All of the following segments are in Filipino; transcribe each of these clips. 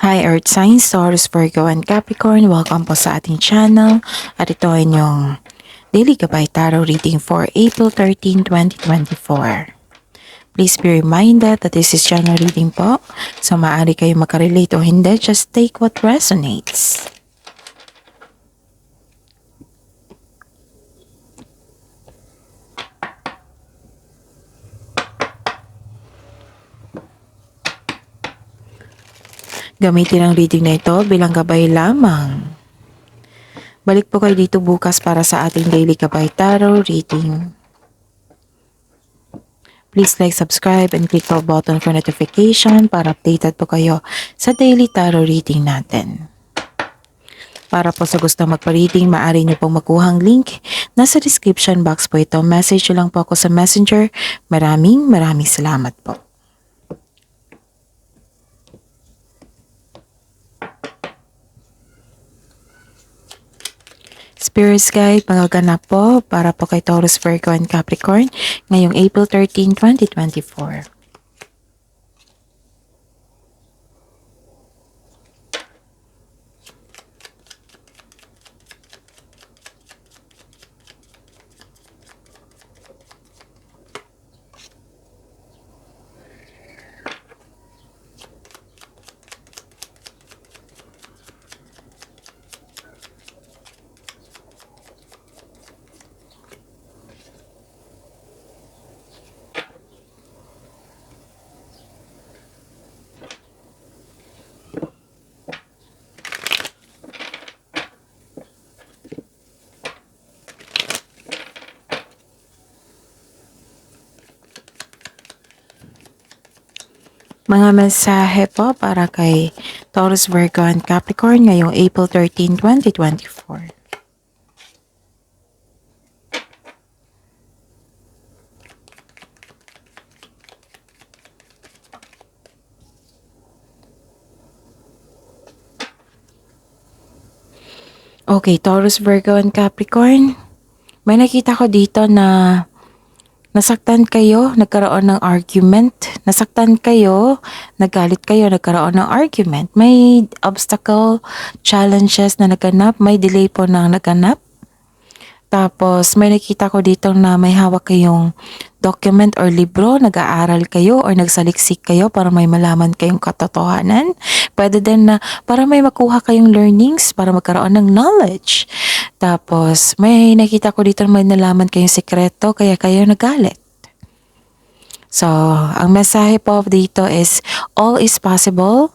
Hi Earth Signs, Taurus, Virgo, and Capricorn. Welcome po sa ating channel. At ito ay inyong Daily Gabay Tarot reading for April 13, 2024. Please be reminded that this is channel reading po. So maaari kayo makarelate o hindi. Just take what resonates. Gamitin ang reading na ito bilang gabay lamang. Balik po kayo dito bukas para sa ating Daily Gabay Tarot reading. Please like, subscribe, and click the button for notification para updated po kayo sa daily tarot reading natin. Para po sa gusto magpa-reading, maaari niyo pong makuhang link. Nasa description box po ito. Message lang po ako sa Messenger. Maraming salamat po. Spirits Guide, magaganap po para po kay Taurus, Virgo, and Capricorn ngayong April 13, 2024. Mga mensahe po para kay Taurus, Virgo, and Capricorn ngayong April 13, 2024. Okay, Taurus, Virgo, and Capricorn. May nakita ko dito na nasaktan kayo, nagkaroon ng argument. Nasaktan kayo, nagalit kayo, nagkaroon ng argument. May obstacle, challenges na naganap, may delay po na naganap. Tapos may nakita ko dito na may hawak kayong document or libro, nag-aaral kayo or nagsaliksik kayo para may malaman kayong katotohanan. Pwede din na para may makuha kayong learnings, para magkaroon ng knowledge. Tapos may nakita ko dito na may nalaman kayong sekreto kaya kayo nagalit. So, ang mensahe po dito is all is possible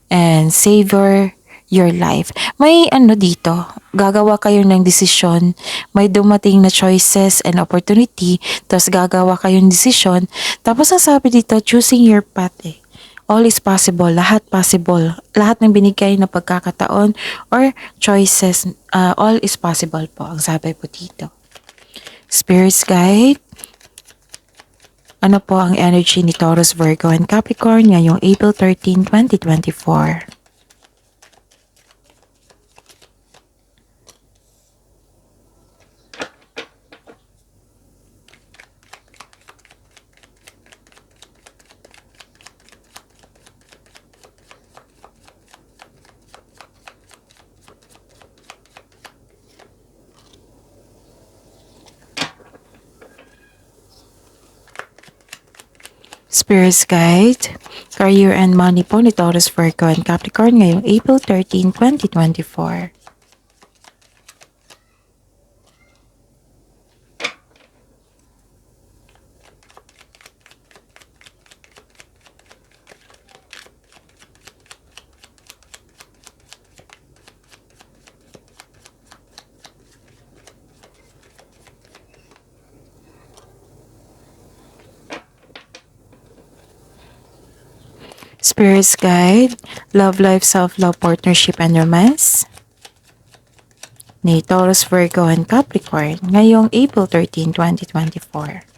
and savor your life. May dito, gagawa kayo ng desisyon, may dumating na choices and opportunity, tapos gagawa kayo ng desisyon, tapos ang sabi dito, choosing your path All is possible, lahat possible, lahat ng binigay na pagkakataon or choices, all is possible po, ang sabi po dito. Spirits Guide, ano po ang energy ni Taurus, Virgo, and Capricorn ngayong April 13, 2024? Spirits Guide, Career and Money po ni Taurus, Virgo, and Capricorn ngayong April 13, 2024. Spirits Guide, Love Life, Self-Love, Partnership, and Romance ni Taurus, Virgo, and Capricorn ngayong April 13, 2024.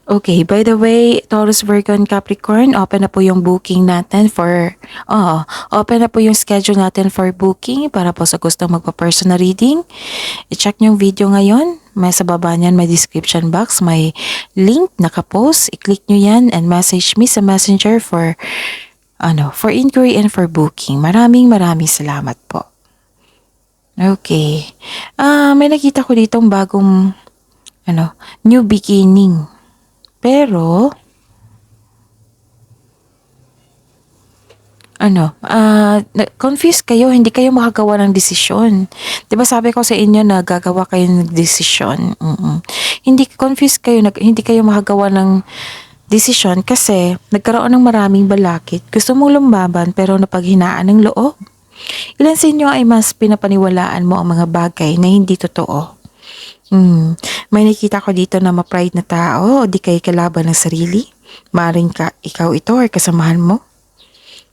Okay, by the way, Taurus, Virgo, and Capricorn, open na po yung booking natin for, open na po yung schedule natin for booking para po sa gustong magpa-personal reading. I-check nyo yung video ngayon. May sa baba niyan, may description box, may link nakapost. I-click nyo yan and message me sa messenger for, for inquiry and for booking. Maraming salamat po. Okay. May nakita ko ditong bagong, new beginning. Pero, confused kayo, hindi kayo makagawa ng desisyon. 'Di ba sabi ko sa inyo na gagawa kayo ng desisyon? Hindi confused kayo, hindi kayo makagawa ng desisyon kasi nagkaroon ng maraming balakid. Gusto mong lumaban pero napaghinaan ng loob. Ilan sa inyo ay mas pinapaniwalaan mo ang mga bagay na hindi totoo? May nakita ko dito na ma-pride na tao o di kayo kalaban ng sarili. Maring ka, ikaw ito or kasamahan mo.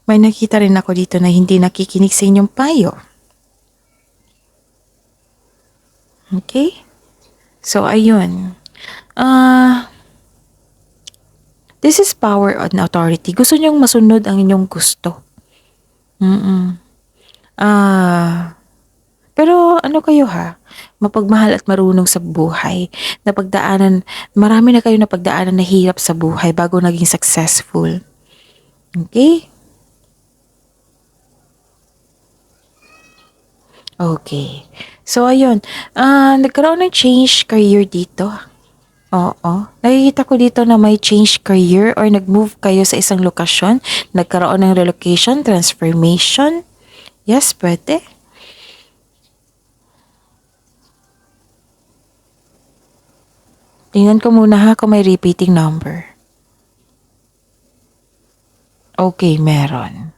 May nakita rin ako dito na hindi nakikinig sa inyong payo. Okay? So, ayun. This is power and authority. Gusto niyong masunod ang inyong gusto. Pero ano kayo ha? Mapagmahal at marunong sa buhay. Marami na kayo napagdaanan na hirap sa buhay bago naging successful. Okay? Okay. So, ayun. Nagkaroon ng change career dito. Oo. Nakikita ko dito na may change career or nag-move kayo sa isang lokasyon. Nagkaroon ng relocation, transformation. Yes, pwede. Tingnan ko muna ha kung may repeating number. Okay, meron.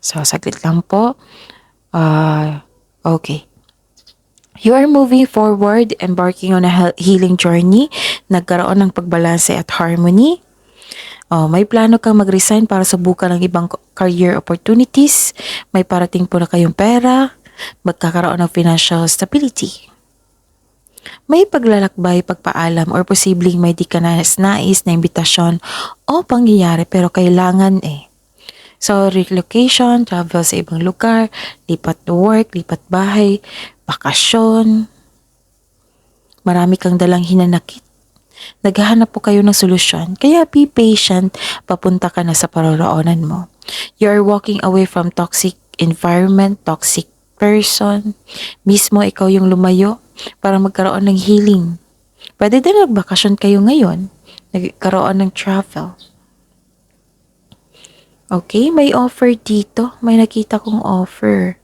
So, saglit lang po. Okay. You are moving forward, embarking on a healing journey. Nagkaroon ng pagbalanse at harmony. May plano kang mag-resign para subukan ng ibang career opportunities. May parating po na kayong pera. Magkakaroon ng financial stability. May paglalakbay, pagpaalam, or posibleng may di ka nais na imbitasyon o pangyayari pero kailangan So, relocation, travel sa ibang lugar, lipat work, lipat bahay, bakasyon. Marami kang dalang hinanakit. Naghahanap po kayo ng solusyon. Kaya be patient, papunta ka na sa paroroonan mo. You are walking away from toxic environment, toxic person. Mismo ikaw yung lumayo para magkaroon ng healing. Pwede din magbakasyon kayo ngayon. Nagkaroon ng travel. Okay, may offer dito. May nakita kong offer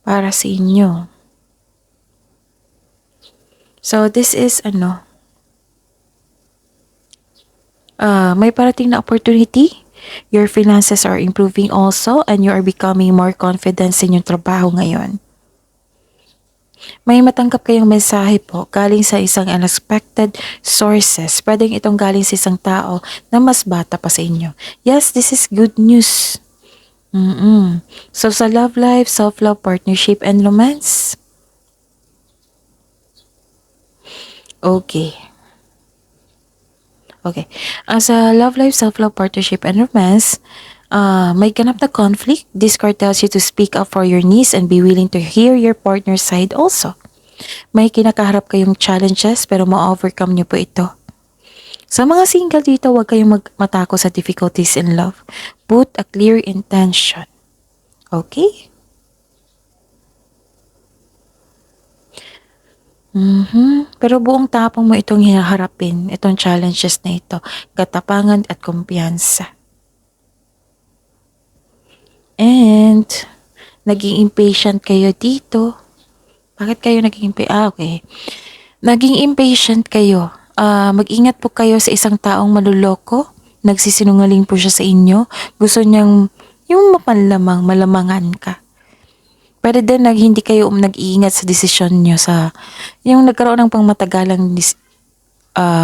para sa inyo. So, this is may parating na opportunity. Your finances are improving also and you are becoming more confident sa inyong trabaho ngayon. May matanggap kayong mensahe po galing sa isang unexpected sources. Pwedeng itong galing sa isang tao na mas bata pa sa inyo. Yes, this is good news. So sa love life, self-love, partnership, and romance. Okay. Sa love life, self-love, partnership, and romance, may ganap na conflict. This card tells you to speak up for your needs and be willing to hear your partner's side also. May kinakaharap kayong challenges pero ma-overcome niyo po ito. Sa mga single dito, huwag kayong matako sa difficulties in love. Put a clear intention. Okay? Pero buong tapang mo itong hiharapin, itong challenges na ito, katapangan at kumpiyansa. And, naging impatient kayo dito. Bakit kayo naging impatient? Okay. Naging impatient kayo. Mag-ingat po kayo sa isang taong maluloko. Nagsisinungaling po siya sa inyo. Gusto niyang yung mapanlamang, malamangan ka. Pero din hindi kayo nag-iingat sa desisyon niyo sa yung nagkaroon ng pangmatagalang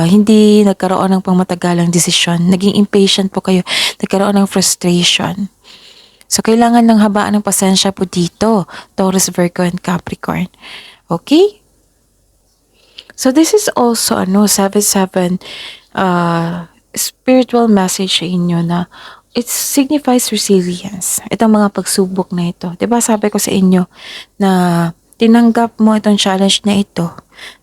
hindi nagkaroon ng pangmatagalang desisyon. Naging impatient po kayo. Nagkaroon ng frustration. So, kailangan ng habaan ng pasensya po dito, Taurus, Virgo, and Capricorn. Okay? So, this is also 7-7 spiritual message sa inyo na it signifies resilience. Itong mga pagsubok na ito. 'Di ba sabi ko sa inyo na tinanggap mo itong challenge na ito.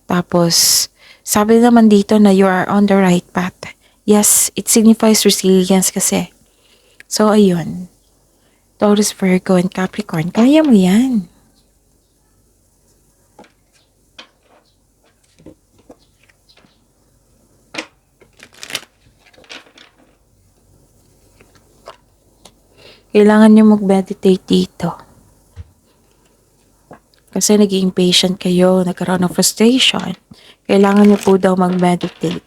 Tapos, sabi naman dito na you are on the right path. Yes, it signifies resilience kasi. So, ayun. Taurus, Virgo, and Capricorn. Kaya mo yan. Kailangan nyo mag-meditate dito. Kasi naging impatient kayo, nagkaroon ng frustration. Kailangan nyo po daw mag-meditate.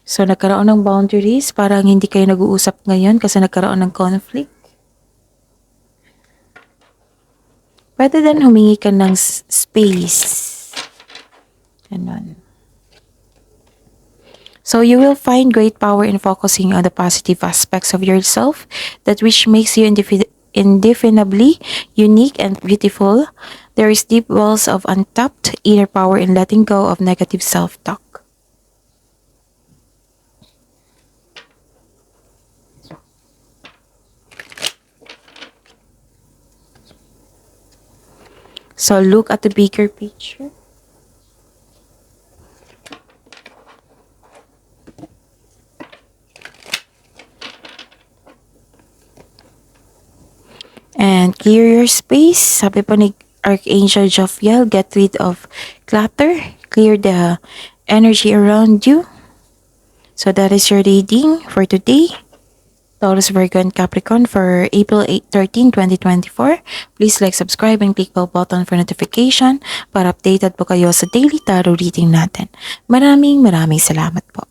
So, nagkaroon ng boundaries, parang hindi kayo nag-uusap ngayon kasi nagkaroon ng conflict. Pwede din humingi ka ng space. Ganun. So, you will find great power in focusing on the positive aspects of yourself, that which makes you indefinably unique and beautiful. There is deep wells of untapped inner power in letting go of negative self-talk. So, look at the bigger picture. And clear your space. Sabi pa ni Archangel Jophiel, get rid of clutter. Clear the energy around you. So that is your reading for today. Taurus, Virgo, and Capricorn for April 13, 2024. Please like, subscribe, and click bell button for notification para updated po kayo sa daily tarot reading natin. Maraming salamat po.